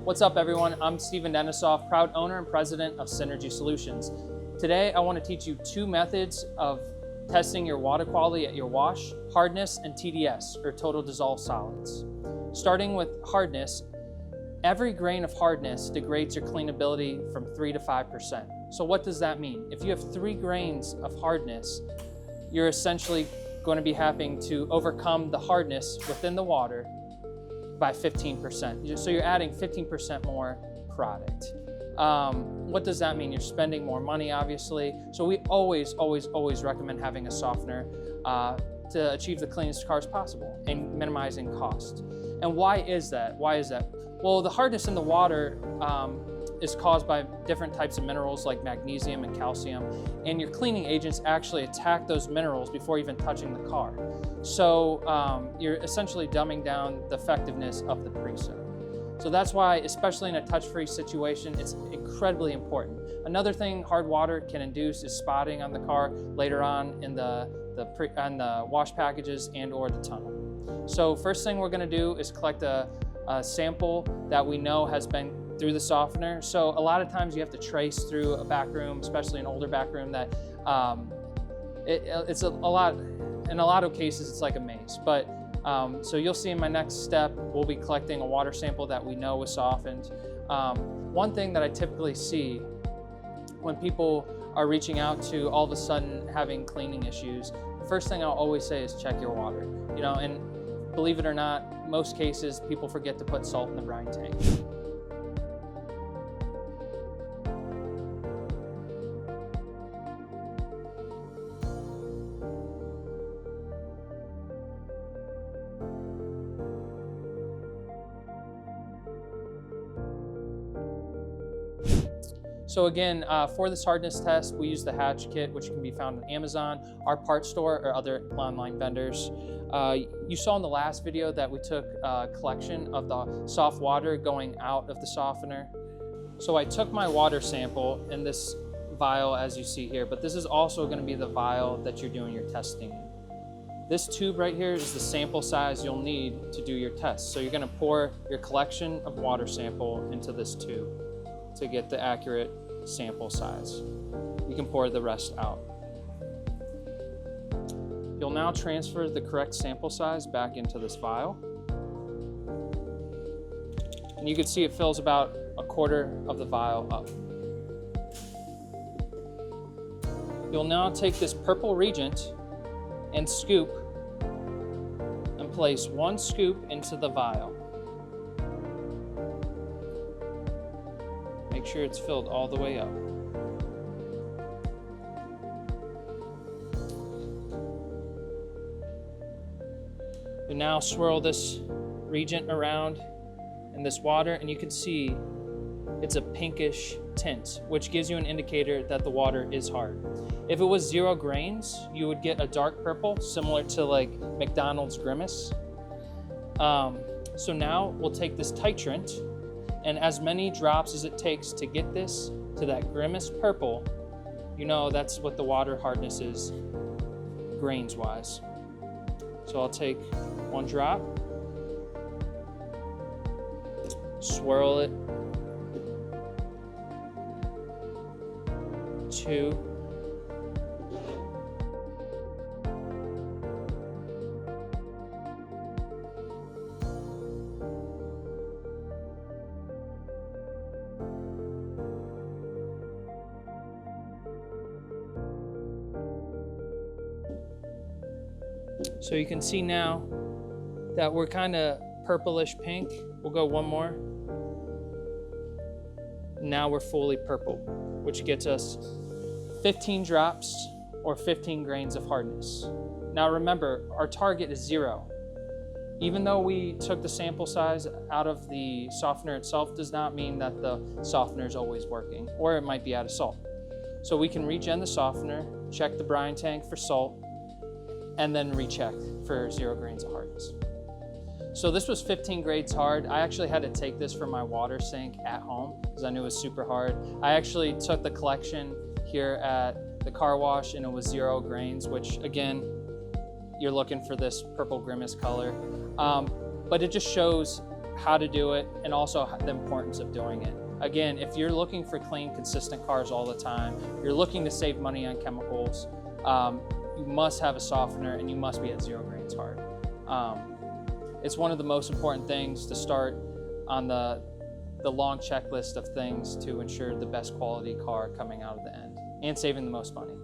What's up, everyone? I'm Steven Denisoff, proud owner and president of Synergy Solutions. Today, I want to teach you two methods of testing your water quality at your wash: hardness and TDS, or total dissolved solids. Starting with hardness, every grain of hardness degrades your cleanability from 3 to 5%. So what does that mean? If you have 3 grains of hardness, you're essentially going to be having to overcome the hardness within the water by 15%. So you're adding 15% more product. What does that mean? You're spending more money, obviously. So we always recommend having a softener to achieve the cleanest cars possible and minimizing cost. And why is that? Well, the hardness in the water is caused by different types of minerals like magnesium and calcium, and your cleaning agents actually attack those minerals before even touching the car. So you're essentially dumbing down the effectiveness of the pre-soak. So that's why, especially in a touch-free situation, it's incredibly important. Another thing hard water can induce is spotting on the car later on in the wash packages and or the tunnel. So first thing we're going to do is collect a sample that we know has been through the softener. So a lot of times you have to trace through a back room, especially an older back room, that in a lot of cases it's like a maze. But so you'll see in my next step, we'll be collecting a water sample that we know was softened. One thing that I typically see when people are reaching out to all of a sudden having cleaning issues, the first thing I'll always say is check your water. And believe it or not, most cases people forget to put salt in the brine tank. So again, for this hardness test, we use the Hatch kit, which can be found on Amazon, our parts store, or other online vendors. You saw in the last video that we took a collection of the soft water going out of the softener. So I took my water sample in this vial, as you see here, but this is also going to be the vial that you're doing your testing in. This tube right here is the sample size you'll need to do your test. So you're going to pour your collection of water sample into this tube to get the accurate sample size. You can pour the rest out. You'll now transfer the correct sample size back into this vial. And you can see it fills about 1/4 of the vial up. You'll now take this purple reagent and scoop and place 1 scoop into the vial. Make sure it's filled all the way up. You now swirl this reagent around in this water, and you can see it's a pinkish tint, which gives you an indicator that the water is hard. If it was 0 grains, you would get a dark purple, similar to like McDonald's Grimace. So now we'll take this titrant, and as many drops as it takes to get this to that Grimace purple, that's what the water hardness is, grains-wise. So I'll take 1 drop, swirl it, 2, so you can see now that we're kind of purplish pink. We'll go 1 more. Now we're fully purple, which gets us 15 drops or 15 grains of hardness. Now remember, our target is 0. Even though we took the sample size out of the softener itself, does not mean that the softener is always working, or it might be out of salt. So we can regen the softener, check the brine tank for salt, and then recheck for 0 grains of hardness. So this was 15 grades hard. I actually had to take this for my water sink at home because I knew it was super hard. I actually took the collection here at the car wash and it was 0 grains, which again, you're looking for this purple Grimace color. But it just shows how to do it, and also the importance of doing it. Again, if you're looking for clean, consistent cars all the time, you're looking to save money on chemicals, you must have a softener and you must be at 0 grains hard. It's one of the most important things to start on the long checklist of things to ensure the best quality car coming out of the end and saving the most money.